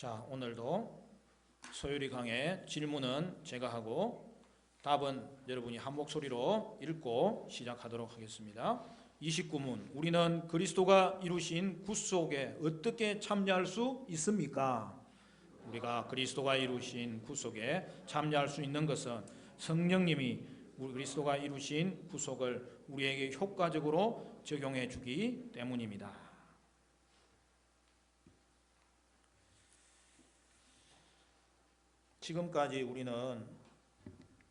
자, 오늘도 소율이 강의 질문은 제가 하고 답은 여러분이 한 목소리로 읽고 시작하도록 하겠습니다. 29문. 우리는 그리스도가 이루신 구속에 어떻게 참여할 수 있습니까? 우리가 그리스도가 이루신 구속에 참여할 수 있는 것은 성령님이 그리스도가 이루신 구속을 우리에게 효과적으로 적용해 주기 때문입니다. 지금까지 우리는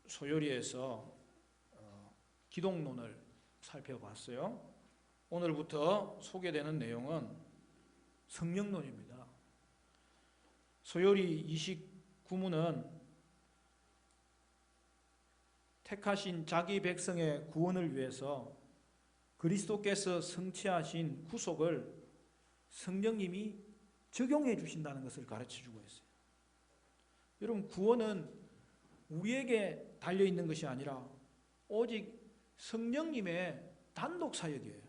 소요리에서 기독론을 살펴봤어요. 오늘부터 소개되는 내용은 성령론입니다. 소요리 29문은 택하신 자기 백성의 구원을 위해서 그리스도께서 성취하신 구속을 성령님이 적용해 주신다는 것을 가르쳐 주고 있어요. 여러분, 구원은 우리에게 달려있는 것이 아니라 오직 성령님의 단독 사역이에요.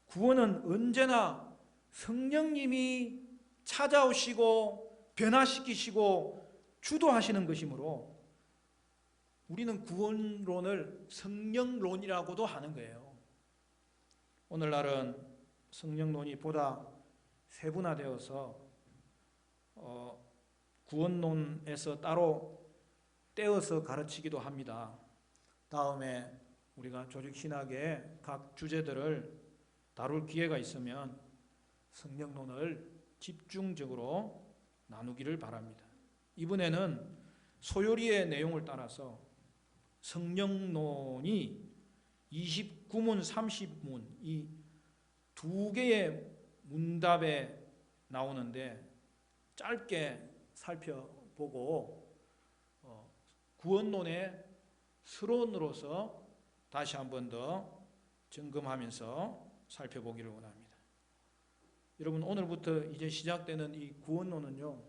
구원은 언제나 성령님이 찾아오시고 변화시키시고 주도하시는 것이므로 우리는 구원론을 성령론이라고도 하는 거예요. 오늘날은 성령론이 보다 세분화되어서 구원론에서 따로 떼어서 가르치기도 합니다. 다음에 우리가 조직신학의 각 주제들을 다룰 기회가 있으면 성령론을 집중적으로 나누기를 바랍니다. 이번에는 소요리의 내용을 따라서 성령론이 29문, 30문 이 두 개의 문답에 나오는데 짧게 살펴보고 구원론의 서론으로서 다시 한 번 더 점검하면서 살펴보기를 원합니다. 여러분, 오늘부터 이제 시작되는 이 구원론은요,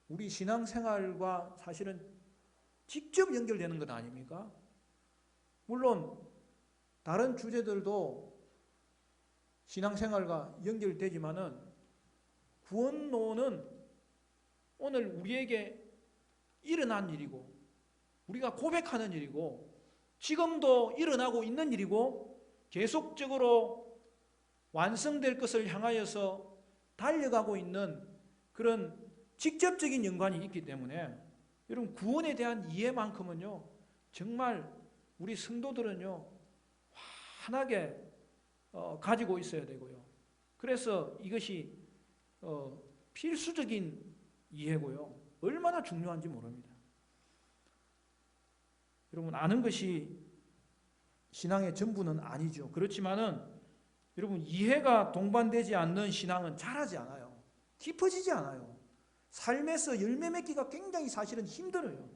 우리 신앙생활과 사실은 직접 연결되는 것 아닙니까? 물론 다른 주제들도 신앙생활과 연결되지만은 구원론은 오늘 우리에게 일어난 일이고 우리가 고백하는 일이고 지금도 일어나고 있는 일이고 계속적으로 완성될 것을 향하여서 달려가고 있는 그런 직접적인 연관이 있기 때문에 여러분, 구원에 대한 이해만큼은요 정말 우리 성도들은요 환하게 가지고 있어야 되고요. 그래서 이것이 필수적인 이해고요. 얼마나 중요한지 모릅니다. 여러분, 아는 것이 신앙의 전부는 아니죠. 그렇지만은 여러분, 이해가 동반되지 않는 신앙은 자라지 않아요. 깊어지지 않아요. 삶에서 열매 맺기가 굉장히 사실은 힘들어요.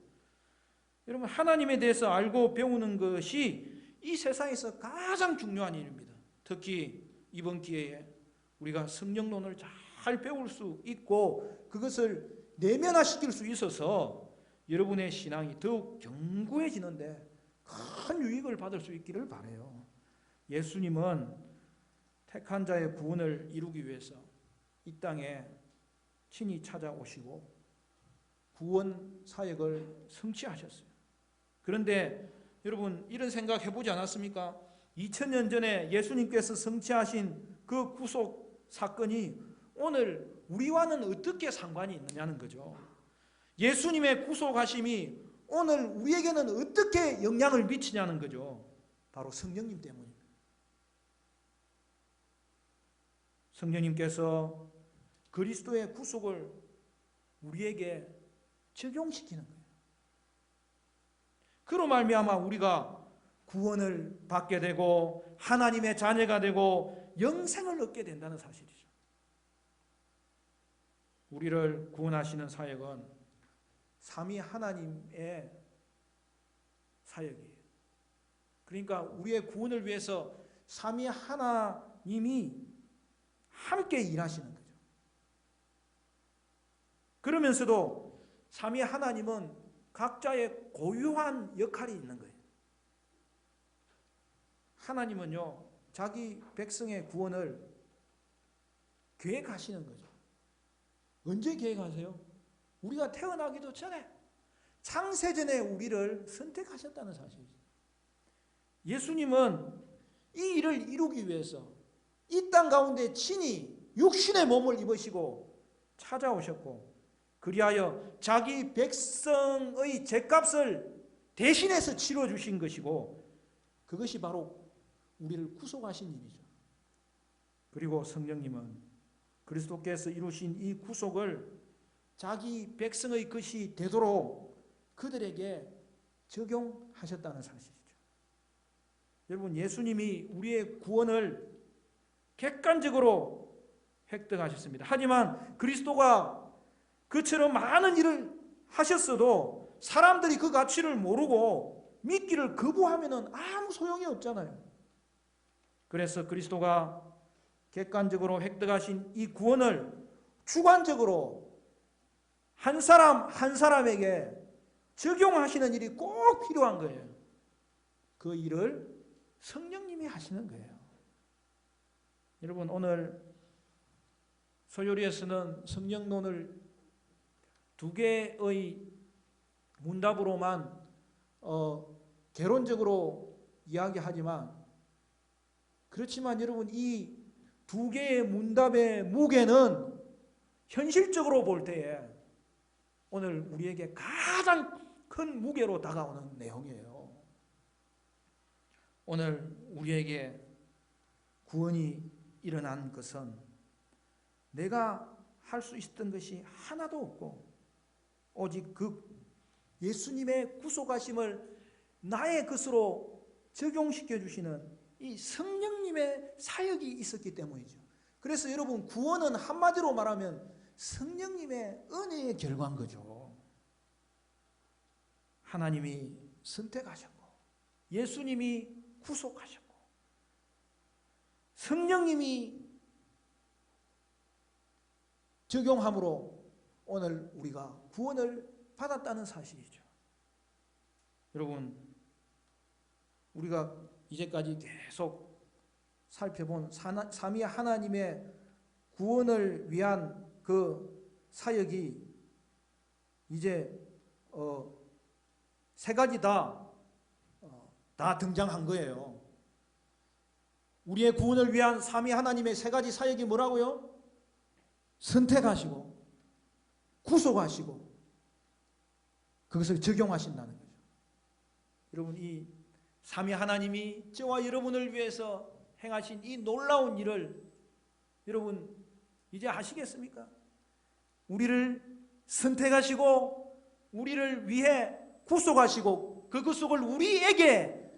여러분, 하나님에 대해서 알고 배우는 것이 이 세상에서 가장 중요한 일입니다. 특히 이번 기회에 우리가 성령론을 잘 배울 수 있고 그것을 내면화시킬 수 있어서 여러분의 신앙이 더욱 견고해지는데 큰 유익을 받을 수 있기를 바라요. 예수님은 택한 자의 구원을 이루기 위해서 이 땅에 친히 찾아오시고 구원 사역을 성취하셨어요. 그런데 여러분, 이런 생각 해보지 않았습니까? 2000년 전에 예수님께서 성취하신 그 구속 사건이 오늘 우리와는 어떻게 상관이 있느냐는 거죠. 예수님의 구속하심이 오늘 우리에게는 어떻게 영향을 미치냐는 거죠. 바로 성령님 때문입니다. 성령님께서 그리스도의 구속을 우리에게 적용시키는 거예요. 그로 말미암아 우리가 구원을 받게 되고 하나님의 자녀가 되고 영생을 얻게 된다는 사실이죠. 우리를 구원하시는 사역은 삼위 하나님의 사역이에요. 그러니까 우리의 구원을 위해서 삼위 하나님이 함께 일하시는 거죠. 그러면서도 삼위 하나님은 각자의 고유한 역할이 있는 거예요. 하나님은요, 자기 백성의 구원을 계획하시는 거죠. 언제 계획하세요? 우리가 태어나기도 전에 창세전에 우리를 선택하셨다는 사실이죠. 예수님은 이 일을 이루기 위해서 이 땅 가운데 친히 육신의 몸을 입으시고 찾아오셨고, 그리하여 자기 백성의 죗값을 대신해서 치러 주신 것이고, 그것이 바로 우리를 구속하신 일이죠. 그리고 성령님은 그리스도께서 이루신 이 구속을 자기 백성의 것이 되도록 그들에게 적용하셨다는 사실이죠. 여러분, 예수님이 우리의 구원을 객관적으로 획득하셨습니다. 하지만 그리스도가 그처럼 많은 일을 하셨어도 사람들이 그 가치를 모르고 믿기를 거부하면 아무 소용이 없잖아요. 그래서 그리스도가 객관적으로 획득하신 이 구원을 주관적으로 한 사람 한 사람에게 적용하시는 일이 꼭 필요한 거예요. 그 일을 성령님이 하시는 거예요. 여러분, 오늘 소요리에서는 성령론을 두 개의 문답으로만 개론적으로 이야기하지만, 그렇지만 여러분, 이 두 개의 문답의 무게는 현실적으로 볼 때에 오늘 우리에게 가장 큰 무게로 다가오는 내용이에요. 오늘 우리에게 구원이 일어난 것은 내가 할 수 있었던 것이 하나도 없고, 오직 그 예수님의 구속하심을 나의 것으로 적용시켜 주시는 이 성령님의 사역이 있었기 때문이죠. 그래서 여러분, 구원은 한마디로 말하면 성령님의 은혜의 결과인 거죠. 하나님이 선택하셨고, 예수님이 구속하셨고, 성령님이 적용함으로 오늘 우리가 구원을 받았다는 사실이죠. 여러분, 우리가 이제까지 계속 살펴본 삼위 하나님의 구원을 위한 그 사역이 이제 세 가지 다 등장한 거예요. 우리의 구원을 위한 삼위 하나님의 세 가지 사역이 뭐라고요? 선택하시고 구속하시고 그것을 적용하신다는 거죠. 여러분, 이 삼위 하나님이 저와 여러분을 위해서 행하신 이 놀라운 일을 여러분 이제 아시겠습니까? 우리를 선택하시고 우리를 위해 구속하시고 그 구속을 우리에게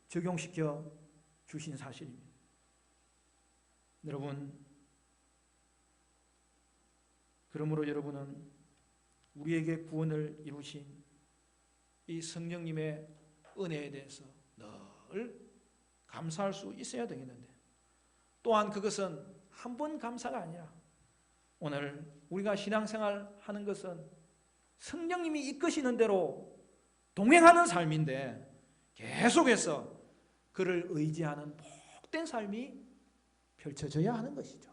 적용시켜 주신 사실입니다. 여러분, 그러므로 여러분은 우리에게 구원을 이루신 이 성령님의 은혜에 대해서 늘 감사할 수 있어야 되겠는데, 또한 그것은 한 번 감사가 아니라 오늘 우리가 신앙생활 하는 것은 성령님이 이끄시는 대로 동행하는 삶인데 계속해서 그를 의지하는 복된 삶이 펼쳐져야 하는 것이죠.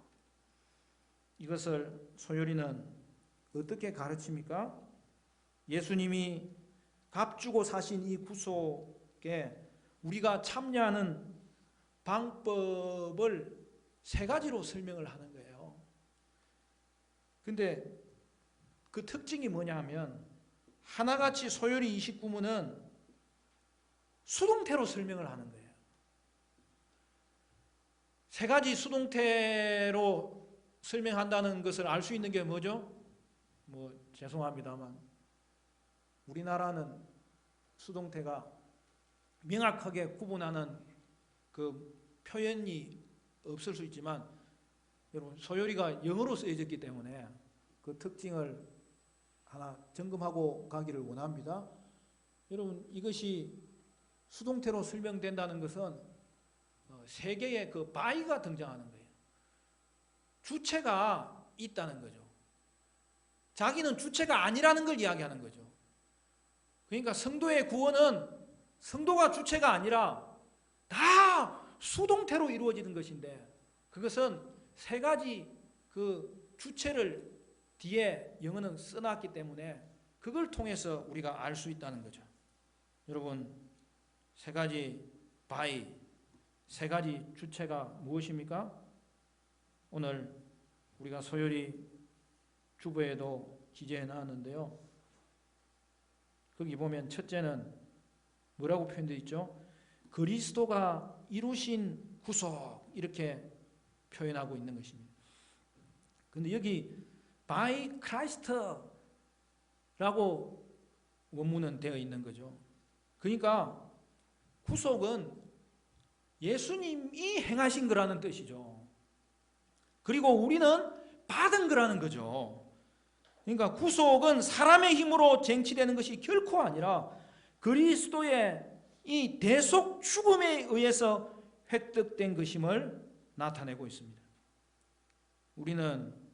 이것을 소요리는 어떻게 가르칩니까? 예수님이 값주고 사신 이 구속에 우리가 참여하는 방법을 세 가지로 설명을 하는 거예요. 근데 그 특징이 뭐냐 하면, 하나같이 소요리 29문은 수동태로 설명을 하는 거예요. 세 가지 수동태로 설명한다는 것을 알 수 있는 게 뭐죠? 죄송합니다만 우리나라는 수동태가 명확하게 구분하는 그 표현이 없을 수 있지만, 여러분, 소요리가 영어로 쓰여졌기 때문에 그 특징을 하나 점검하고 가기를 원합니다. 여러분, 이것이 수동태로 설명된다는 것은 세 개의 그 by가 등장하는 거예요. 주체가 있다는 거죠. 자기는 주체가 아니라는 걸 이야기하는 거죠. 그러니까 성도의 구원은 성도가 주체가 아니라 다 수동태로 이루어지는 것인데, 그것은 세 가지 그 주체를 뒤에 영어는 써놨기 때문에 그걸 통해서 우리가 알 수 있다는 거죠. 여러분, 세 가지 by, 세 가지 주체가 무엇입니까? 오늘 우리가 소요리 주보에도 기재해 놨는데요. 거기 보면 첫째는 뭐라고 표현되어 있죠? 그리스도가 이루신 구속, 이렇게 표현하고 있는 것입니다. 근데 여기 by Christ라고 원문은 되어 있는 거죠. 그러니까 구속은 예수님이 행하신 거라는 뜻이죠. 그리고 우리는 받은 거라는 거죠. 그러니까 구속은 사람의 힘으로 쟁취되는 것이 결코 아니라 그리스도의 이 대속 죽음에 의해서 획득된 것임을 나타내고 있습니다. 우리는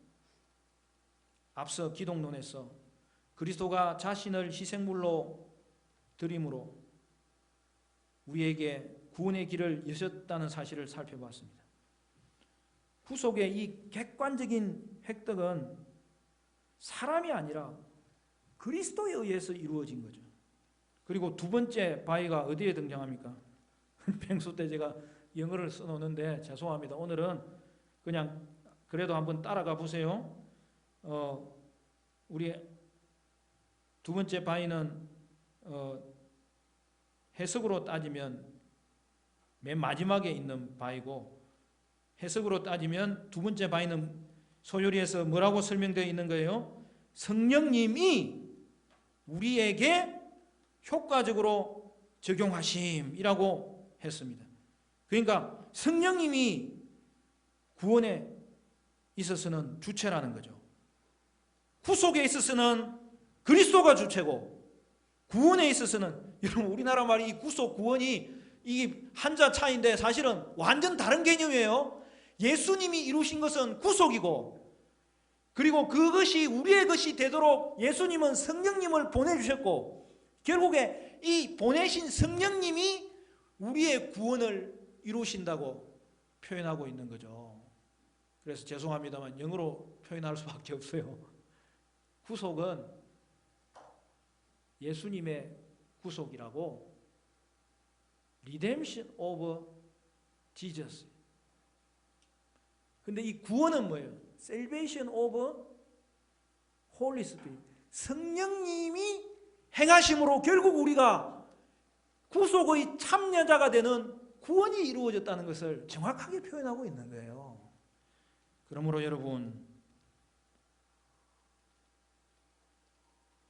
앞서 기독론에서 그리스도가 자신을 희생물로 드림으로 우리에게 구원의 길을 여셨다는 사실을 살펴봤습니다. 구속의 이 객관적인 획득은 사람이 아니라 그리스도에 의해서 이루어진 거죠. 그리고 두 번째 바위가 어디에 등장합니까? 평소 때 제가 영어를 써놓는데 죄송합니다. 오늘은 그냥 그래도 한번 따라가 보세요. 우리 두 번째 바위는 해석으로 따지면 맨 마지막에 있는 바위고, 해석으로 따지면 두 번째 바위는 소요리에서 뭐라고 설명되어 있는 거예요? 성령님이 우리에게 효과적으로 적용하심이라고 했습니다. 그러니까 성령님이 구원에 있어서는 주체라는 거죠. 구속에 있어서는 그리스도가 주체고, 구원에 있어서는, 여러분 우리나라 말이 이 구속 구원이 이 한자 차이인데 사실은 완전 다른 개념이에요. 예수님이 이루신 것은 구속이고, 그리고 그것이 우리의 것이 되도록 예수님은 성령님을 보내주셨고, 결국에 이 보내신 성령님이 우리의 구원을 이루신다고 표현하고 있는 거죠. 그래서 죄송합니다만 영어로 표현할 수밖에 없어요. 구속은 예수님의 구속이라고, Redemption of Jesus. 근데 이 구원은 뭐예요? Salvation of Holy Spirit. 성령님이 행하심으로 결국 우리가 구속의 참여자가 되는 구원이 이루어졌다는 것을 정확하게 표현하고 있는 거예요. 그러므로 여러분,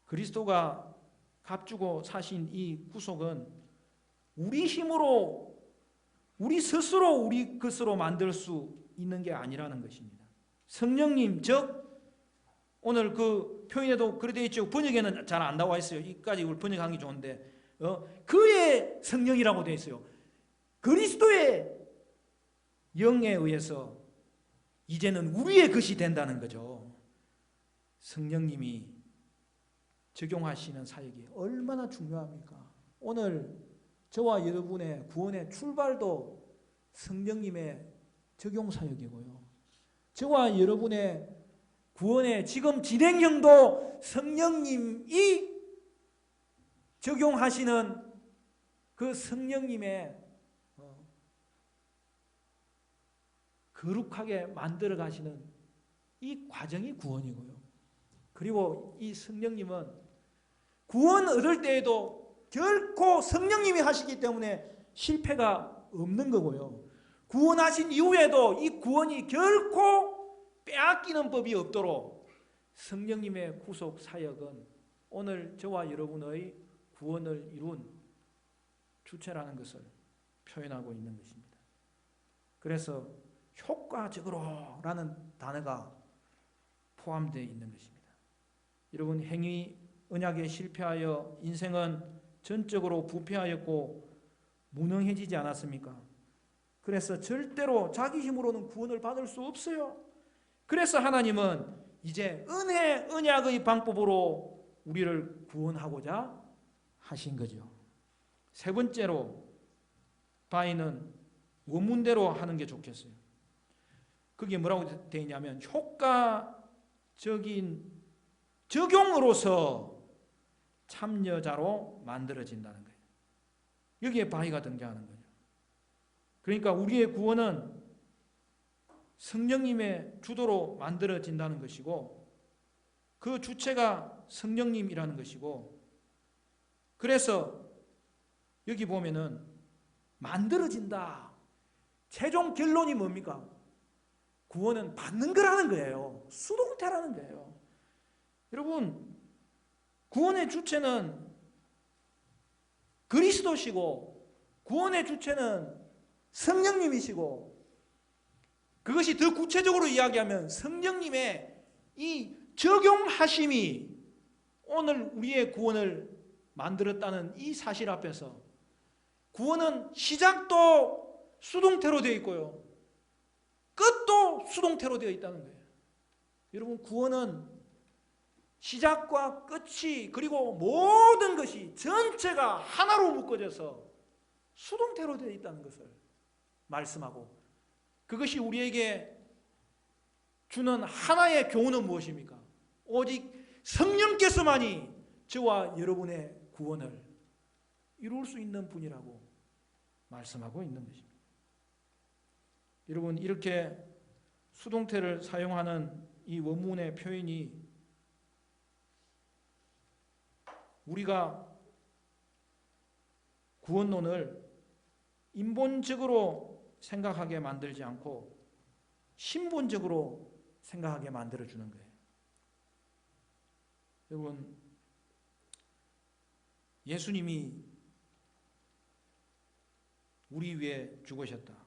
그리스도가 값주고 사신 이 구속은 우리 힘으로, 우리 스스로 우리 것으로 만들 수 있는 게 아니라는 것입니다. 성령님, 즉 오늘 그 표현에도 그렇게 되어 있죠. 번역에는 잘 안 나와 있어요. 이까지 이걸 번역한 게 좋은데 그의 성령이라고 되어 있어요. 그리스도의 영에 의해서 이제는 우리의 것이 된다는 거죠. 성령님이 적용하시는 사역이 얼마나 중요합니까? 오늘 저와 여러분의 구원의 출발도 성령님의 적용 사역이고요. 저와 여러분의 구원의 지금 진행형도 성령님이 적용하시는 그 성령님의 거룩하게 만들어 가시는 이 과정이 구원이고요. 그리고 이 성령님은 구원 얻을 때에도 결코 성령님이 하시기 때문에 실패가 없는 거고요. 구원하신 이후에도 이 구원이 결코 빼앗기는 법이 없도록 성령님의 구속 사역은 오늘 저와 여러분의 구원을 이룬 주체라는 것을 표현하고 있는 것입니다. 그래서 효과적으로라는 단어가 포함되어 있는 것입니다. 여러분, 행위 언약에 실패하여 인생은 전적으로 부패하였고 무능해지지 않았습니까? 그래서 절대로 자기 힘으로는 구원을 받을 수 없어요. 그래서 하나님은 이제 은혜, 언약의 방법으로 우리를 구원하고자 하신 거죠. 세 번째로 바위는 원문대로 하는 게 좋겠어요. 그게 뭐라고 되어 있냐면 효과적인 적용으로서 참여자로 만들어진다는 거예요. 여기에 바위가 등장하는 거죠. 그러니까 우리의 구원은 성령님의 주도로 만들어진다는 것이고 그 주체가 성령님이라는 것이고 그래서 여기 보면은 만들어진다. 최종 결론이 뭡니까? 구원은 받는 거라는 거예요. 수동태라는 거예요. 여러분, 구원의 주체는 그리스도시고 구원의 주체는 성령님이시고 그것이 더 구체적으로 이야기하면 성령님의 이 적용하심이 오늘 우리의 구원을 만들었다는 이 사실 앞에서 구원은 시작도 수동태로 되어 있고요. 끝도 수동태로 되어 있다는 거예요. 여러분, 구원은 시작과 끝이 그리고 모든 것이 전체가 하나로 묶어져서 수동태로 되어 있다는 것을 말씀하고 그것이 우리에게 주는 하나의 교훈은 무엇입니까? 오직 성령께서만이 저와 여러분의 구원을 이룰 수 있는 분이라고 말씀하고 있는 것입니다. 여러분, 이렇게 수동태를 사용하는 이 원문의 표현이 우리가 구원론을 인본적으로 생각하게 만들지 않고 신본적으로 생각하게 만들어주는 거예요. 여러분, 예수님이 우리 위해 죽으셨다.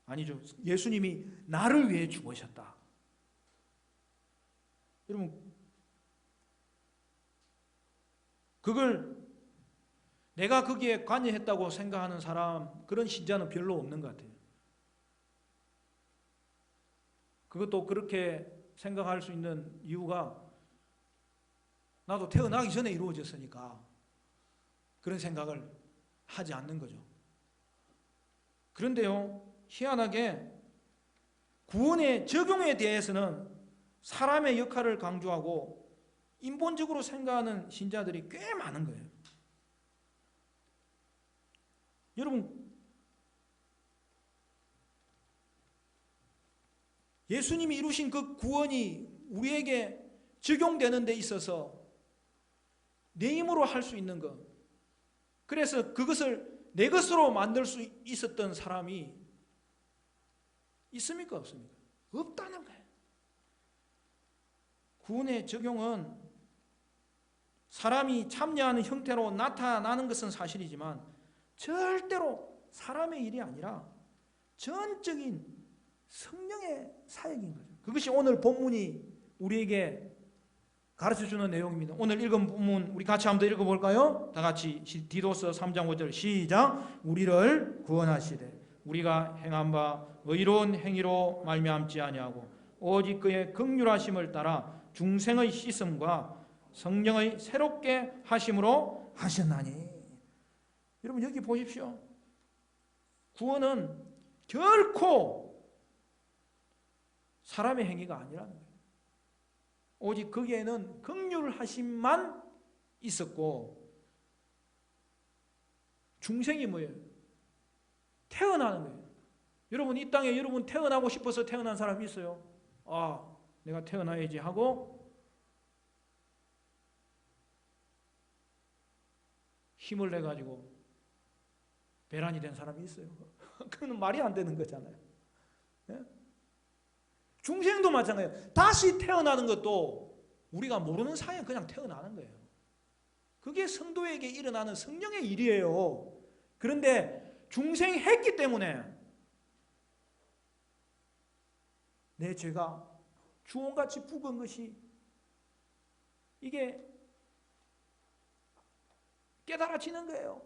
아니죠. 예수님이 나를 위해 죽으셨다. 여러분, 그걸 내가 거기에 관여했다고 생각하는 사람, 그런 신자는 별로 없는 것 같아요. 그것도 그렇게 생각할 수 있는 이유가 나도 태어나기 전에 이루어졌으니까 그런 생각을 하지 않는 거죠. 그런데요, 희한하게 구원의 적용에 대해서는 사람의 역할을 강조하고 인본적으로 생각하는 신자들이 꽤 많은 거예요. 여러분, 예수님이 이루신 그 구원이 우리에게 적용되는 데 있어서 내 힘으로 할 수 있는 것, 그래서 그것을 내 것으로 만들 수 있었던 사람이 있습니까? 없습니까? 없다는 거예요. 구원의 적용은 사람이 참여하는 형태로 나타나는 것은 사실이지만 절대로 사람의 일이 아니라 전적인 성령의 사역인 거죠. 그것이 오늘 본문이 우리에게 가르쳐주는 내용입니다. 오늘 읽은 본문 우리 같이 한번 읽어볼까요? 다 같이 디도서 3장 5절 시작. 우리를 구원하시되 우리가 행한 바 의로운 행위로 말미암지 아니하고 오직 그의 긍휼하심을 따라 중생의 씻음과 성령의 새롭게 하심으로 하셨나니. 여러분, 여기 보십시오. 구원은 결코 사람의 행위가 아니라는 거예요. 오직 거기에는 긍휼하심만 있었고 중생이 뭐예요? 태어나는 거예요. 여러분, 이 땅에 여러분 태어나고 싶어서 태어난 사람이 있어요? 아, 내가 태어나야지 하고 힘을 내가지고 배란이 된 사람이 있어요. 그건 말이 안 되는 거잖아요. 예? 중생도 마찬가지예요. 다시 태어나는 것도 우리가 모르는 사이에 그냥 태어나는 거예요. 그게 성도에게 일어나는 성령의 일이에요. 그런데 중생했기 때문에 내 죄가 주홍같이 붉은 것이 이게 깨달아지는 거예요.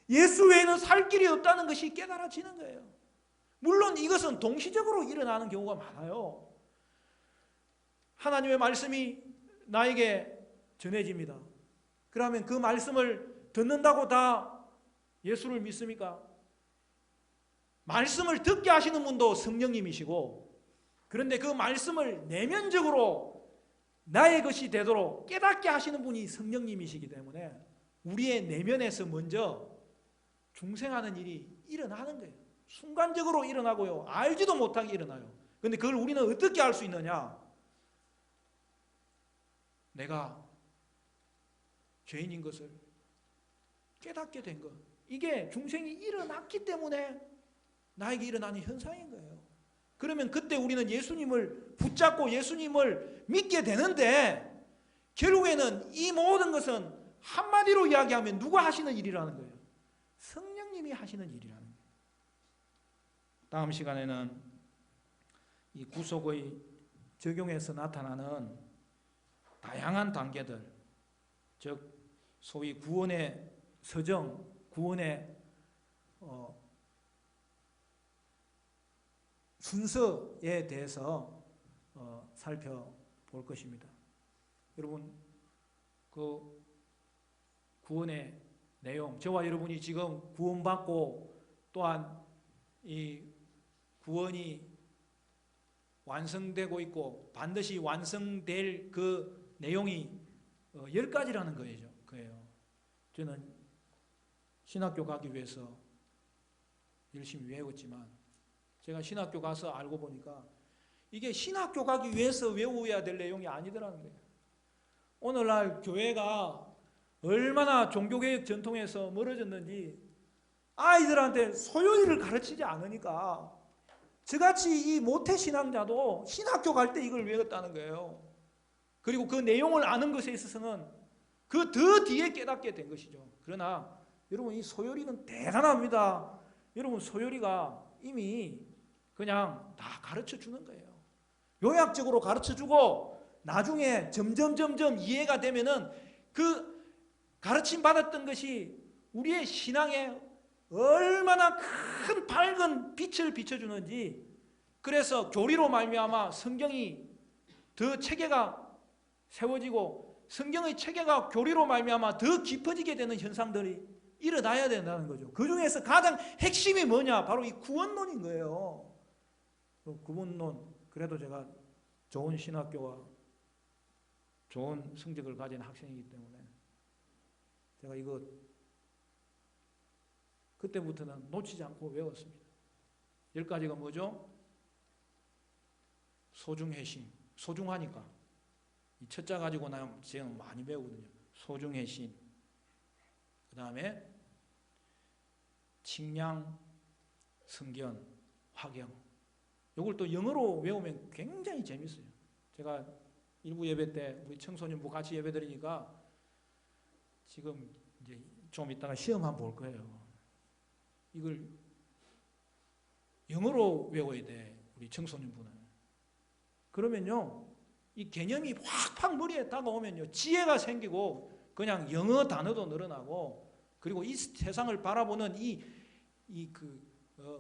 예수 외에는 살 길이 없다는 것이 깨달아지는 거예요. 물론 이것은 동시적으로 일어나는 경우가 많아요. 하나님의 말씀이 나에게 전해집니다. 그러면 그 말씀을 듣는다고 다 예수를 믿습니까? 말씀을 듣게 하시는 분도 성령님이시고, 그런데 그 말씀을 내면적으로 나의 것이 되도록 깨닫게 하시는 분이 성령님이시기 때문에 우리의 내면에서 먼저 중생하는 일이 일어나는 거예요. 순간적으로 일어나고요, 알지도 못하게 일어나요. 그런데 그걸 우리는 어떻게 알 수 있느냐? 내가 죄인인 것을 깨닫게 된 것, 이게 중생이 일어났기 때문에 나에게 일어나는 현상인 거예요. 그러면 그때 우리는 예수님을 붙잡고 예수님을 믿게 되는데, 결국에는 이 모든 것은 한마디로 이야기하면 누가 하시는 일이라는 거예요? 성령님이 하시는 일이라는 거예요. 다음 시간에는 이 구속의 적용에서 나타나는 다양한 단계들, 즉 소위 구원의 서정, 구원의 순서에 대해서 살펴볼 것입니다. 여러분, 그 구원의 내용, 저와 여러분이 지금 구원받고 또한 이 구원이 완성되고 있고 반드시 완성될 그 내용이 10가지라는 거예요. 저는 신학교 가기 위해서 열심히 외웠지만 제가 신학교 가서 알고 보니까 이게 신학교 가기 위해서 외워야 될 내용이 아니더라는 거예요. 오늘날 교회가 얼마나 종교개혁 전통에서 멀어졌는지 아이들한테 소요리를 가르치지 않으니까 저같이 이 모태신앙자도 신학교 갈 때 이걸 외웠다는 거예요. 그리고 그 내용을 아는 것에 있어서는 그 더 뒤에 깨닫게 된 것이죠. 그러나 여러분, 이 소요리는 대단합니다. 여러분, 소요리가 이미 그냥 다 가르쳐 주는 거예요. 요약적으로 가르쳐 주고 나중에 점점 이해가 되면은 그 가르침 받았던 것이 우리의 신앙에 얼마나 큰 밝은 빛을 비춰주는지, 그래서 교리로 말미암아 성경이 더 체계가 세워지고 성경의 체계가 교리로 말미암아 더 깊어지게 되는 현상들이 일어나야 된다는 거죠. 그 중에서 가장 핵심이 뭐냐? 바로 이 구원론인 거예요. 구원론, 그래도 제가 좋은 신학교와 좋은 성적을 가진 학생이기 때문에 제가 이거 그때부터는 놓치지 않고 외웠습니다. 10가지가 뭐죠? 소중해심, 소중하니까 이 첫자 가지고 나면 제가 많이 배우거든요. 소중해심, 그 다음에 칭량, 성견, 화경. 이걸 또 영어로 외우면 굉장히 재밌어요. 제가 일부 예배 때 우리 청소년부 같이 예배 드리니까 지금 이제 좀 이따가 시험 한번 볼 거예요. 이걸 영어로 외워야 돼, 우리 청소년부는. 그러면요, 이 개념이 확 머리에 다가오면요, 지혜가 생기고 그냥 영어 단어도 늘어나고, 그리고 이 세상을 바라보는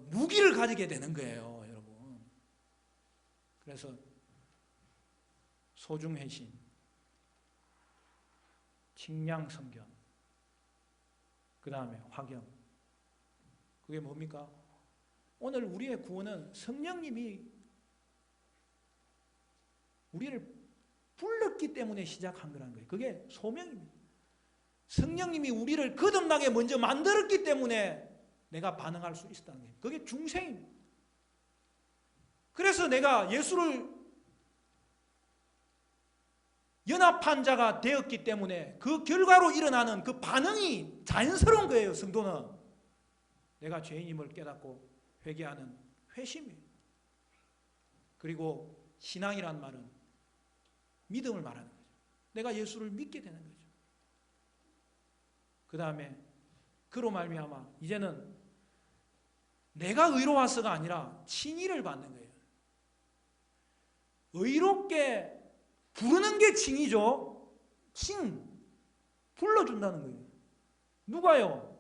무기를 가지게 되는 거예요, 여러분. 그래서 소중해심, 칭량성견, 그 다음에 화경. 그게 뭡니까? 오늘 우리의 구원은 성령님이 우리를 불렀기 때문에 시작한 거라는 거예요. 그게 소명입니다. 성령님이 우리를 거듭나게 먼저 만들었기 때문에 내가 반응할 수 있었다는 거예요. 그게 중생입니다. 그래서 내가 예수를 연합한 자가 되었기 때문에 그 결과로 일어나는 그 반응이 자연스러운 거예요. 성도는 내가 죄인임을 깨닫고 회개하는 회심이에요. 그리고 신앙이란 말은 믿음을 말하는 거죠. 내가 예수를 믿게 되는 거죠. 그 다음에 그로 말미암아 이제는 내가 의로워서가 아니라 칭의를 받는 거예요. 의롭게 부르는 게 칭이죠. 칭, 불러준다는 거예요. 누가요?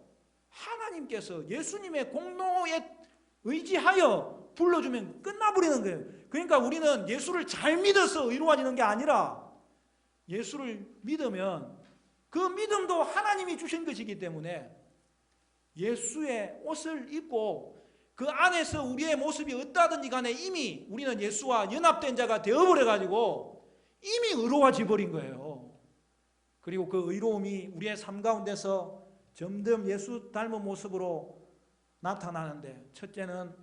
하나님께서 예수님의 공로에 의지하여 불러주면 끝나버리는 거예요. 그러니까 우리는 예수를 잘 믿어서 의로워지는 게 아니라 예수를 믿으면 그 믿음도 하나님이 주신 것이기 때문에 예수의 옷을 입고 그 안에서 우리의 모습이 어떠하든지 간에 이미 우리는 예수와 연합된 자가 되어버려가지고 이미 의로워져 버린 거예요. 그리고 그 의로움이 우리의 삶 가운데서 점점 예수 닮은 모습으로 나타나는데, 첫째는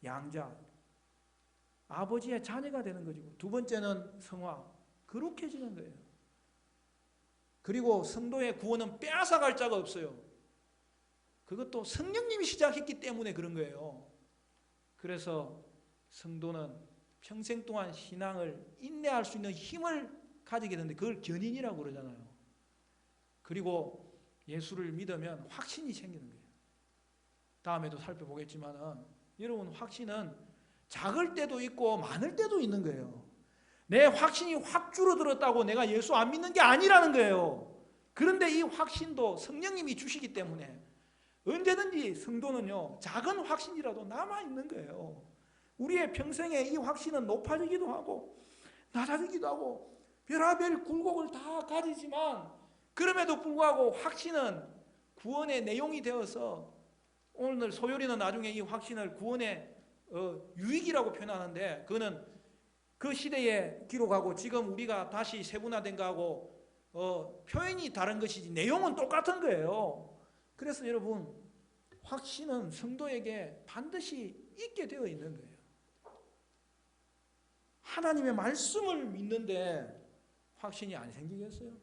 양자, 아버지의 자녀가 되는 거죠. 두 번째는 성화, 거룩해지는 거예요. 그리고 성도의 구원은 빼앗아갈 자가 없어요. 그것도 성령님이 시작했기 때문에 그런 거예요. 그래서 성도는 평생 동안 신앙을 인내할 수 있는 힘을 가지게 되는데 그걸 견인이라고 그러잖아요. 그리고 예수를 믿으면 확신이 생기는 거예요. 다음에도 살펴보겠지만은 여러분, 확신은 작을 때도 있고 많을 때도 있는 거예요. 내 확신이 확 줄어들었다고 내가 예수 안 믿는 게 아니라는 거예요. 그런데 이 확신도 성령님이 주시기 때문에 언제든지 성도는요, 작은 확신이라도 남아있는 거예요. 우리의 평생에 이 확신은 높아지기도 하고 낮아지기도 하고 별하별 굴곡을 다 가지지만, 그럼에도 불구하고 확신은 구원의 내용이 되어서, 오늘 소요리는 나중에 이 확신을 구원의 유익이라고 표현하는데, 그거는 그 시대에 기록하고 지금 우리가 다시 세분화된 거하고 표현이 다른 것이지 내용은 똑같은 거예요. 그래서 여러분, 확신은 성도에게 반드시 있게 되어 있는 거예요. 하나님의 말씀을 믿는데 확신이 안 생기겠어요?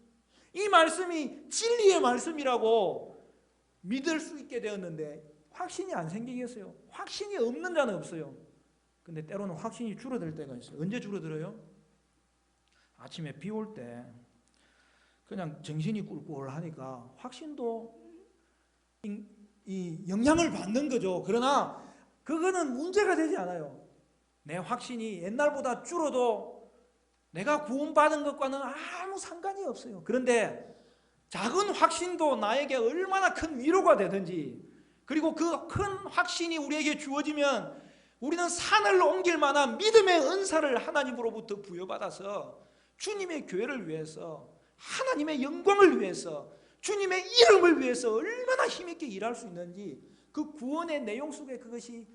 이 말씀이 진리의 말씀이라고 믿을 수 있게 되었는데 확신이 안 생기겠어요? 확신이 없는 자는 없어요. 근데 때로는 확신이 줄어들 때가 있어요. 언제 줄어들어요? 아침에 비 올 때 그냥 정신이 꿀꿀하니까 확신도 이 영향을 받는 거죠. 그러나 그거는 문제가 되지 않아요. 내 확신이 옛날보다 줄어도 내가 구원받은 것과는 아무 상관이 없어요. 그런데 작은 확신도 나에게 얼마나 큰 위로가 되든지, 그리고 그 큰 확신이 우리에게 주어지면 우리는 산을 옮길 만한 믿음의 은사를 하나님으로부터 부여받아서 주님의 교회를 위해서, 하나님의 영광을 위해서, 주님의 이름을 위해서 얼마나 힘있게 일할 수 있는지, 그 구원의 내용 속에 그것이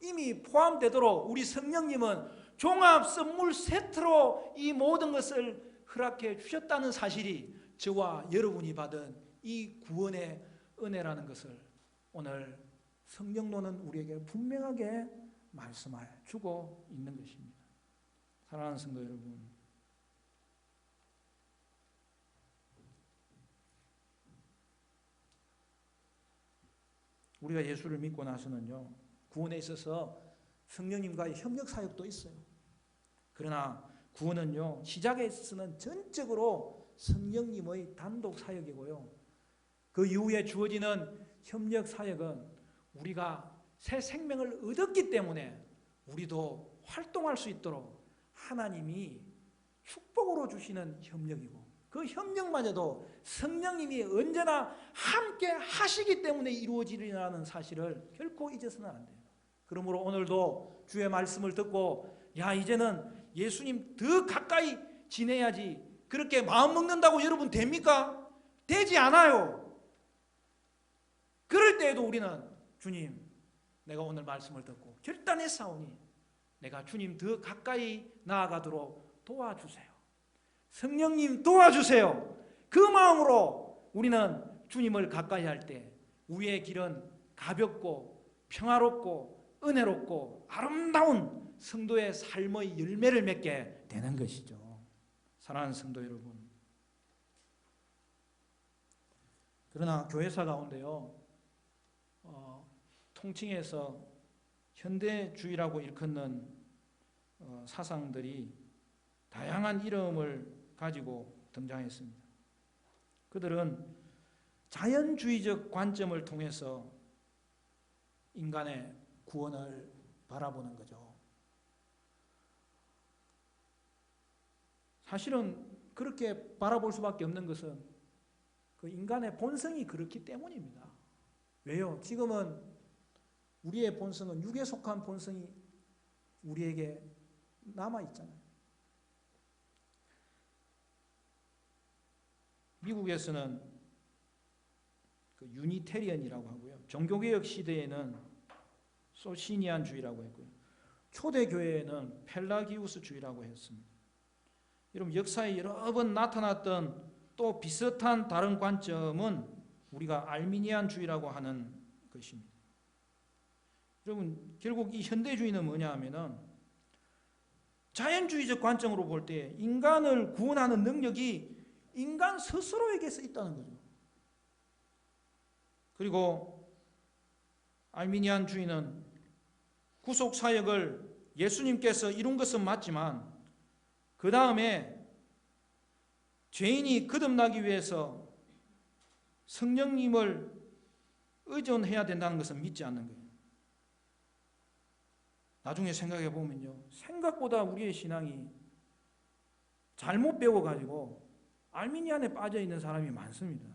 이미 포함되도록 우리 성령님은 종합 선물 세트로 이 모든 것을 허락해 주셨다는 사실이 저와 여러분이 받은 이 구원의 은혜라는 것을 오늘 성령론은 우리에게 분명하게 말씀해 주고 있는 것입니다. 사랑하는 성도 여러분, 우리가 예수를 믿고 나서는요, 구원에 있어서 성령님과의 협력 사역도 있어요. 그러나 구원은요, 시작에 있어서는 전적으로 성령님의 단독 사역이고요, 그 이후에 주어지는 협력 사역은 우리가 새 생명을 얻었기 때문에 우리도 활동할 수 있도록 하나님이 축복으로 주시는 협력이고, 그 협력마저도 성령님이 언제나 함께 하시기 때문에 이루어지리라는 사실을 결코 잊어서는 안 돼요. 그러므로 오늘도 주의 말씀을 듣고 이제는 예수님 더 가까이 지내야지, 그렇게 마음 먹는다고 여러분 됩니까? 되지 않아요. 그럴 때에도 우리는 주님, 내가 오늘 말씀을 듣고 결단했사오니 내가 주님 더 가까이 나아가도록 도와주세요. 성령님 도와주세요. 그 마음으로 우리는 주님을 가까이 할 때 우리의 길은 가볍고 평화롭고 은혜롭고 아름다운 성도의 삶의 열매를 맺게 되는 것이죠. 사랑하는 성도 여러분, 그러나 교회사 가운데요, 통칭해서 현대주의라고 일컫는 사상들이 다양한 이름을 가지고 등장했습니다. 그들은 자연주의적 관점을 통해서 인간의 구원을 바라보는 거죠. 사실은 그렇게 바라볼 수밖에 없는 것은 그 인간의 본성이 그렇기 때문입니다. 왜요? 지금은 우리의 본성은, 육에 속한 본성이 우리에게 남아있잖아요. 미국에서는 그 유니테리언이라고 하고요, 종교개혁 시대에는 소시니안주의라고 했고요. 초대교회에는 펠라기우스주의라고 했습니다. 여러분 역사에 여러 번 나타났던 또 비슷한 다른 관점은 우리가 알미니안주의라고 하는 것입니다. 여러분 결국 이 현대주의는 뭐냐 하면은 자연주의적 관점으로 볼 때 인간을 구원하는 능력이 인간 스스로에게서 있다는 거죠. 그리고 알미니안주의는 구속 사역을 예수님께서 이룬 것은 맞지만 그 다음에 죄인이 거듭나기 위해서 성령님을 의존해야 된다는 것은 믿지 않는 거예요. 나중에 생각해 보면요, 생각보다 우리의 신앙이 잘못 배워가지고 알미니안에 빠져 있는 사람이 많습니다.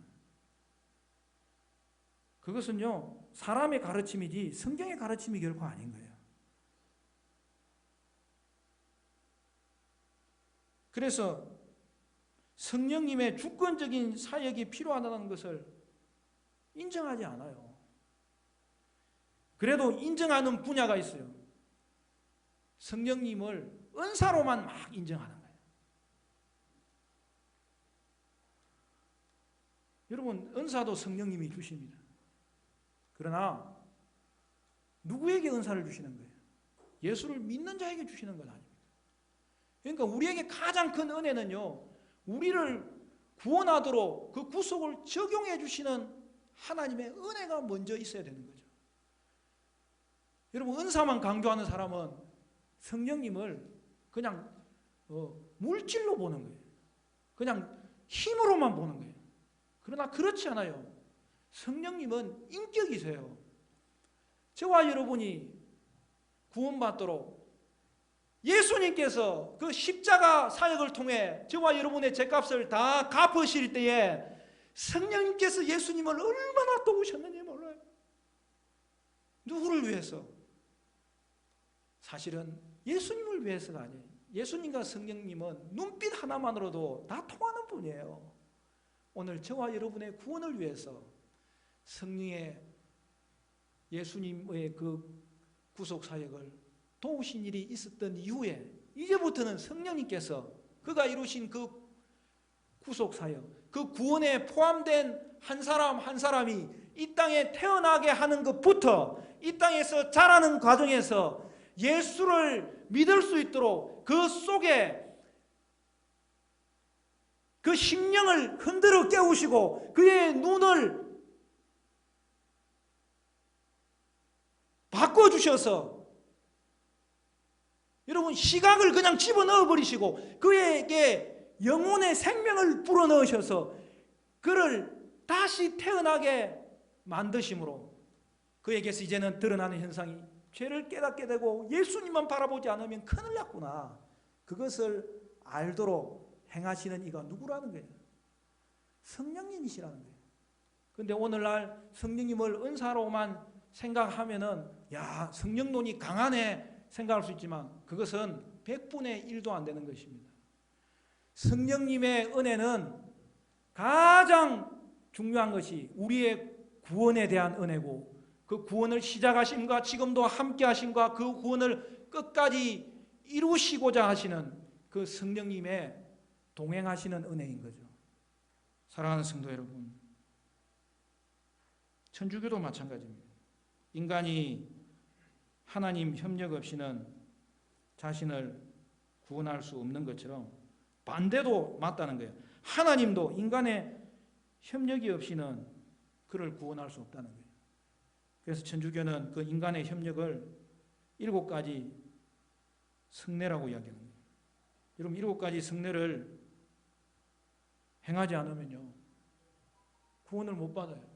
그것은요 사람의 가르침이지 성경의 가르침이 결코 아닌 거예요. 그래서 성령님의 주권적인 사역이 필요하다는 것을 인정하지 않아요. 그래도 인정하는 분야가 있어요. 성령님을 은사로만 막 인정하는 거예요. 여러분 은사도 성령님이 주십니다. 그러나 누구에게 은사를 주시는 거예요? 예수를 믿는 자에게 주시는 건 아닙니다. 그러니까 우리에게 가장 큰 은혜는요, 우리를 구원하도록 그 구속을 적용해 주시는 하나님의 은혜가 먼저 있어야 되는 거죠. 여러분 은사만 강조하는 사람은 성령님을 그냥 물질로 보는 거예요. 그냥 힘으로만 보는 거예요. 그러나 그렇지 않아요. 성령님은 인격이세요. 저와 여러분이 구원받도록 예수님께서 그 십자가 사역을 통해 저와 여러분의 죄값을 다 갚으실 때에 성령님께서 예수님을 얼마나 도우셨는지 몰라요. 누구를 위해서? 사실은 예수님을 위해서가 아니에요. 예수님과 성령님은 눈빛 하나만으로도 다 통하는 분이에요. 오늘 저와 여러분의 구원을 위해서 성령의 예수님의 그 구속사역을 도우신 일이 있었던 이후에 이제부터는 성령님께서 그가 이루신 그 구속사역, 그 구원에 포함된 한 사람 한 사람이 이 땅에 태어나게 하는 것부터 이 땅에서 자라는 과정에서 예수를 믿을 수 있도록 그 속에 그 심령을 흔들어 깨우시고 그의 눈을 바꿔주셔서 여러분 시각을 그냥 집어넣어 버리시고 그에게 영혼의 생명을 불어넣으셔서 그를 다시 태어나게 만드심으로 그에게서 이제는 드러나는 현상이 죄를 깨닫게 되고 예수님만 바라보지 않으면 큰일 났구나. 그것을 알도록 행하시는 이가 누구라는 거예요? 성령님이시라는 거예요. 그런데 오늘날 성령님을 은사로만 생각하면은 야 성령론이 강하네 생각할 수 있지만 그것은 100분의 1도 안 되는 것입니다. 성령님의 은혜는 가장 중요한 것이 우리의 구원에 대한 은혜고 그 구원을 시작하심과 지금도 함께 하심과 그 구원을 끝까지 이루시고자 하시는 그 성령님의 동행하시는 은혜인 거죠. 사랑하는 성도 여러분, 천주교도 마찬가지입니다. 인간이 하나님 협력 없이는 자신을 구원할 수 없는 것처럼 반대도 맞다는 거예요. 하나님도 인간의 협력이 없이는 그를 구원할 수 없다는 거예요. 그래서 천주교는 그 인간의 협력을 7가지 성례라고 이야기하는 거예요. 여러분 7가지 성례를 행하지 않으면요 구원을 못 받아요.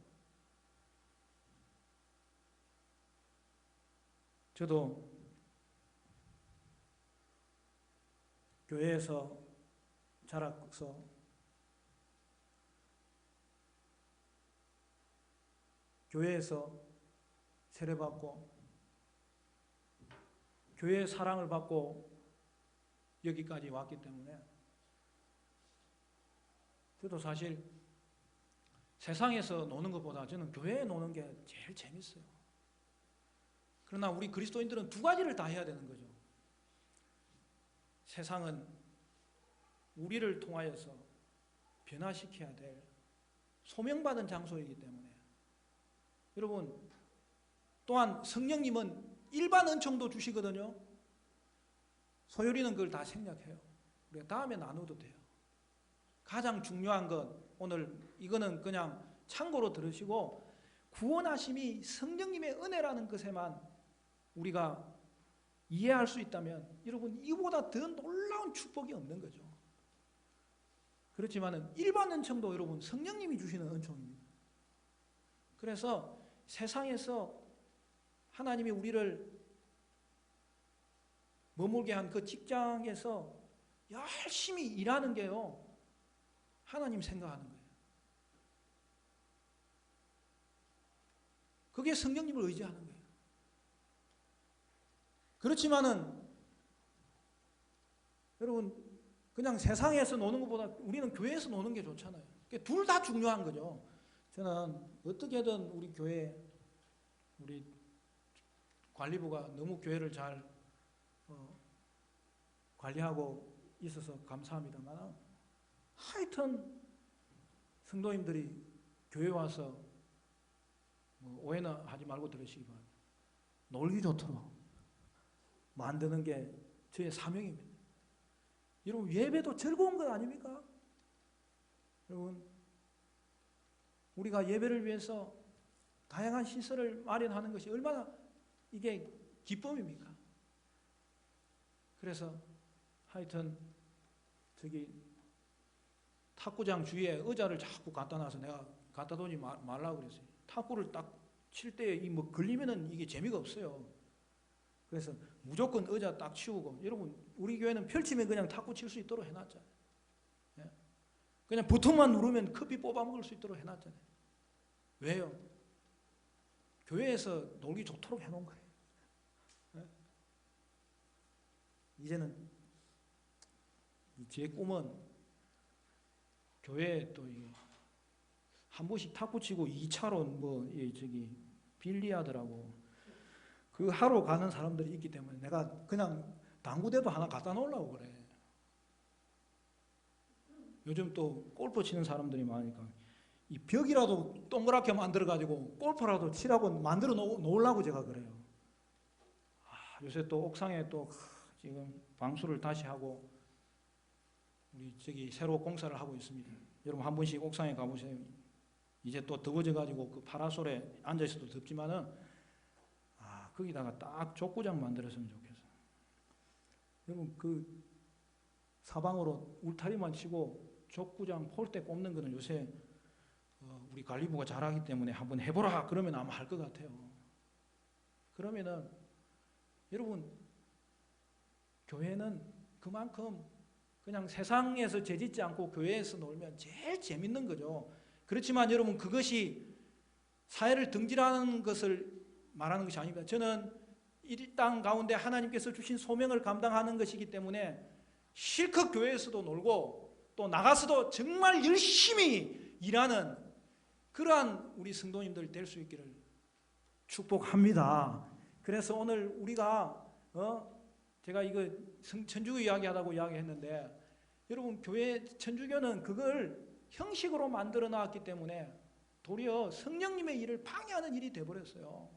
저도 교회에서 자라서 교회에서 세례받고 교회의 사랑을 받고 여기까지 왔기 때문에 저도 사실 세상에서 노는 것보다 저는 교회에 노는 게 제일 재밌어요. 그러나 우리 그리스도인들은 두 가지를 다 해야 되는 거죠. 세상은 우리를 통하여서 변화시켜야 될 소명받은 장소이기 때문에 여러분, 또한 성령님은 일반 은총도 주시거든요. 소율이는 그걸 다 생략해요. 우리가 다음에 나눠도 돼요. 가장 중요한 건 오늘 이거는 그냥 참고로 들으시고, 구원하심이 성령님의 은혜라는 것에만 우리가 이해할 수 있다면 여러분, 이보다 더 놀라운 축복이 없는 거죠. 그렇지만은 일반 은총도 여러분 성령님이 주시는 은총입니다. 그래서 세상에서 하나님이 우리를 머물게 한 그 직장에서 열심히 일하는 게요, 하나님 생각하는 거예요. 그게 성령님을 의지하는 거예요. 그렇지만은 여러분, 그냥 세상에서 노는 것보다 우리는 교회에서 노는 게 좋잖아요. 둘 다 중요한 거죠. 저는 어떻게든 우리 교회, 우리 관리부가 너무 교회를 잘 관리하고 있어서 감사합니다만, 하여튼 성도님들이 교회 와서 오해는 하지 말고 들으시기 바랍니다. 놀기 좋도록 만드는 게 저의 사명입니다. 여러분, 예배도 즐거운 것 아닙니까? 여러분, 우리가 예배를 위해서 다양한 시설을 마련하는 것이 얼마나 이게 기쁨입니까? 그래서 하여튼 저기 탁구장 주위에 의자를 자꾸 갖다 놔서 내가 갖다 놓지 말라고 그랬어요. 탁구를 딱 칠 때 뭐 걸리면은 이게 재미가 없어요. 그래서 무조건 의자 딱 치우고, 여러분 우리 교회는 펼치면 그냥 탁구 칠 수 있도록 해놨잖아요. 예? 그냥 버튼만 누르면 커피 뽑아 먹을 수 있도록 해놨잖아요. 왜요? 교회에서 놀기 좋도록 해놓은 거예요. 예? 이제는 제 꿈은 교회에 또 한 번씩 탁구 치고 2차로 저기 빌리하더라고. 그 하러 가는 사람들이 있기 때문에 내가 그냥 당구대도 하나 갖다 놓으려고 그래. 요즘 또 골프 치는 사람들이 많으니까 이 벽이라도 동그랗게 만들어가지고 골프라도 치라고 만들어 놓으려고 제가 그래요. 요새 또 옥상에 또 지금 방수를 다시 하고 우리 저기 새로 공사를 하고 있습니다. 여러분 한 번씩 옥상에 가보세요. 이제 또 더워져가지고 그 파라솔에 앉아있어도 덥지만은 거기다가 딱 족구장 만들었으면 좋겠어요. 여러분 그 사방으로 울타리만 치고 족구장 폴대 꼽는 거는 요새 우리 관리부가 잘하기 때문에 한번 해보라 그러면 아마 할 것 같아요. 그러면은 여러분, 교회는 그만큼 그냥 세상에서 재짓지 않고 교회에서 놀면 제일 재밌는 거죠. 그렇지만 여러분, 그것이 사회를 등질하는 것을 말하는 것이 아닙니다. 저는 이 땅 가운데 하나님께서 주신 소명을 감당하는 것이기 때문에 실컷 교회에서도 놀고 또 나가서도 정말 열심히 일하는 그러한 우리 성도님들 될 수 있기를 축복합니다. 그래서 오늘 우리가 제가 이거 천주교 이야기하다고 이야기했는데, 여러분 교회 천주교는 그걸 형식으로 만들어 놨기 때문에 도리어 성령님의 일을 방해하는 일이 되어버렸어요.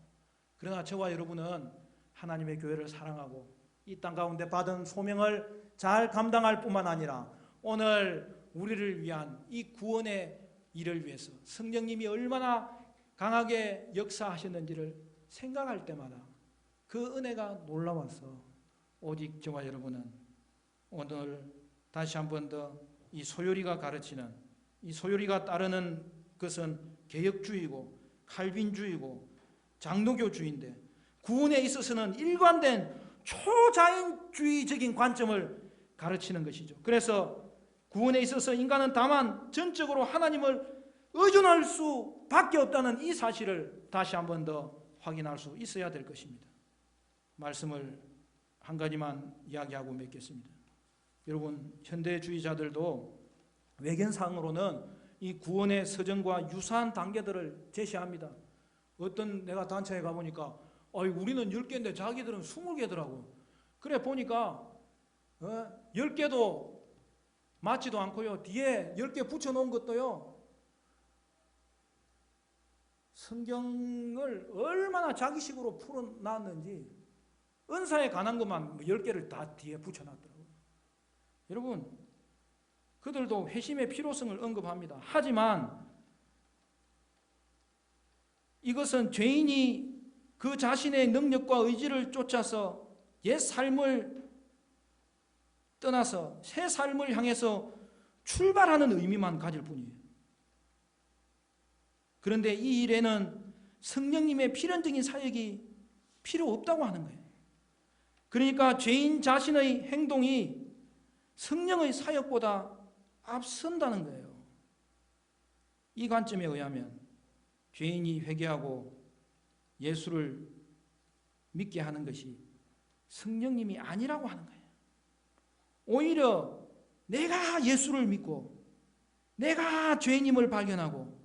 그러나 저와 여러분은 하나님의 교회를 사랑하고 이 땅 가운데 받은 소명을 잘 감당할 뿐만 아니라 오늘 우리를 위한 이 구원의 일을 위해서 성령님이 얼마나 강하게 역사하셨는지를 생각할 때마다 그 은혜가 놀라워서 오직 저와 여러분은 오늘 다시 한 번 더 이 소요리가 가르치는, 이 소요리가 따르는 것은 개혁주의고 칼빈주의고 장로교주의인데, 구원에 있어서는 일관된 초자연주의적인 관점을 가르치는 것이죠. 그래서 구원에 있어서 인간은 다만 전적으로 하나님을 의존할 수밖에 없다는 이 사실을 다시 한 번 더 확인할 수 있어야 될 것입니다. 말씀을 한 가지만 이야기하고 맺겠습니다. 여러분, 현대주의자들도 외견상으로는 이 구원의 서정과 유사한 단계들을 제시합니다. 어떤 내가 단체에 가보니까 우리는 10개인데 자기들은 20개더라고. 그래 보니까 10개도 맞지도 않고요. 뒤에 10개 붙여놓은 것도요. 성경을 얼마나 자기식으로 풀어놨는지 은사에 관한 것만 10개를 다 뒤에 붙여놨더라고요. 여러분, 그들도 회심의 필요성을 언급합니다. 하지만 이것은 죄인이 그 자신의 능력과 의지를 쫓아서 옛 삶을 떠나서 새 삶을 향해서 출발하는 의미만 가질 뿐이에요. 그런데 이 일에는 성령님의 필연적인 사역이 필요 없다고 하는 거예요. 그러니까 죄인 자신의 행동이 성령의 사역보다 앞선다는 거예요. 이 관점에 의하면 죄인이 회개하고 예수를 믿게 하는 것이 성령님이 아니라고 하는 거예요. 오히려 내가 예수를 믿고 내가 죄인임을 발견하고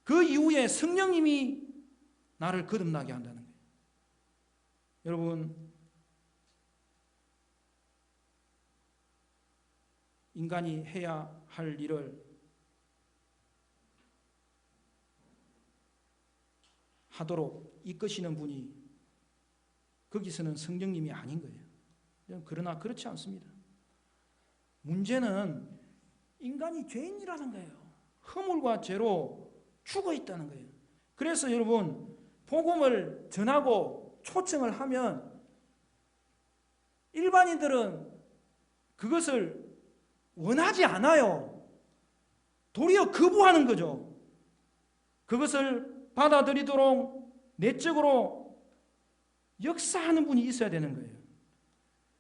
그 이후에 성령님이 나를 거듭나게 한다는 거예요. 여러분, 인간이 해야 할 일을 하도록 이끄시는 분이 거기서는 성령님이 아닌 거예요. 그러나 그렇지 않습니다. 문제는 인간이 죄인이라는 거예요. 허물과 죄로 죽어 있다는 거예요. 그래서 여러분, 복음을 전하고 초청을 하면 일반인들은 그것을 원하지 않아요. 도리어 거부하는 거죠. 그것을 받아들이도록 내적으로 역사하는 분이 있어야 되는 거예요.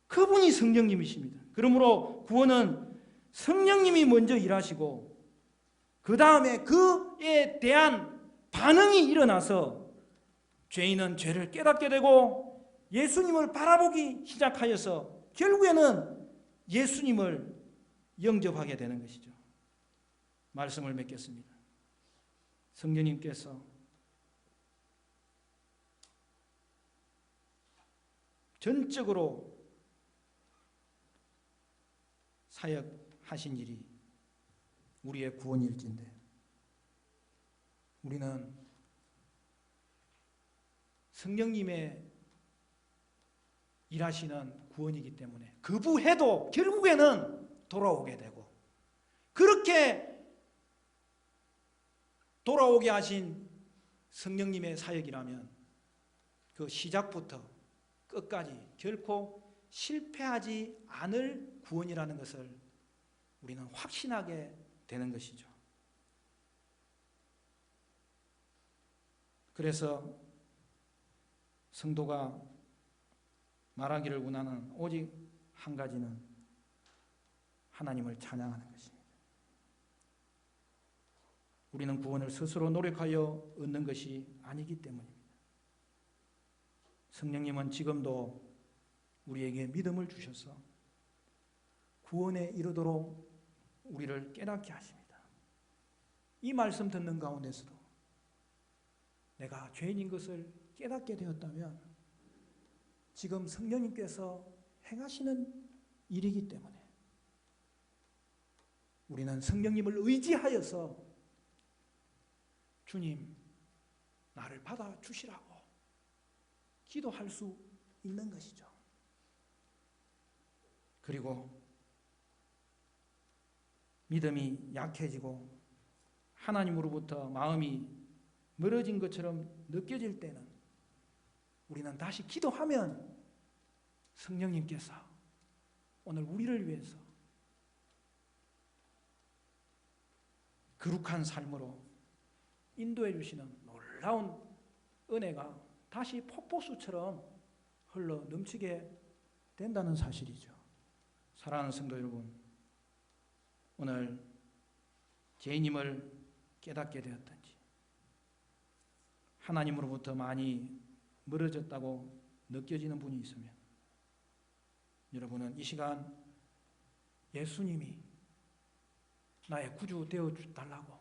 그분이 성령님이십니다. 그러므로 구원은 성령님이 먼저 일하시고 그 다음에 그에 대한 반응이 일어나서 죄인은 죄를 깨닫게 되고 예수님을 바라보기 시작하여서 결국에는 예수님을 영접하게 되는 것이죠. 말씀을 맺겠습니다. 성령님께서 전적으로 사역하신 일이 우리의 구원일진데 우리는 성령님의 일하시는 구원이기 때문에 거부해도 결국에는 돌아오게 되고 그렇게 돌아오게 하신 성령님의 사역이라면 그 시작부터 끝까지 결코 실패하지 않을 구원이라는 것을 우리는 확신하게 되는 것이죠. 그래서 성도가 말하기를 원하는 오직 한 가지는 하나님을 찬양하는 것입니다. 우리는 구원을 스스로 노력하여 얻는 것이 아니기 때문입니다. 성령님은 지금도 우리에게 믿음을 주셔서 구원에 이르도록 우리를 깨닫게 하십니다. 이 말씀 듣는 가운데서도 내가 죄인인 것을 깨닫게 되었다면 지금 성령님께서 행하시는 일이기 때문에 우리는 성령님을 의지하여서 주님, 나를 받아주시라고 기도할 수 있는 것이죠. 그리고 믿음이 약해지고 하나님으로부터 마음이 멀어진 것처럼 느껴질 때는 우리는 다시 기도하면 성령님께서 오늘 우리를 위해서 거룩한 삶으로 인도해 주시는 놀라운 은혜가 다시 폭포수처럼 흘러 넘치게 된다는 사실이죠. 사랑하는 성도 여러분, 오늘 죄인임을 깨닫게 되었든지 하나님으로부터 많이 멀어졌다고 느껴지는 분이 있으면 여러분은 이 시간 예수님이 나의 구주 되어달라고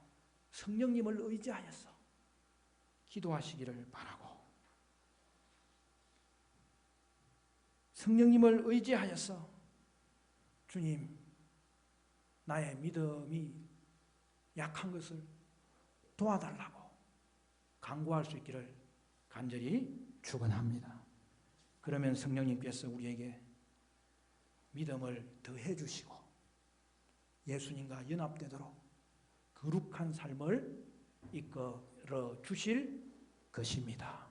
성령님을 의지하여서 기도하시기를 바라고 성령님을 의지하여서 주님, 나의 믿음이 약한 것을 도와달라고 간구할 수 있기를 간절히 축원합니다. 그러면 성령님께서 우리에게 믿음을 더해 주시고 예수님과 연합되도록 거룩한 삶을 이끌어 주실 것입니다.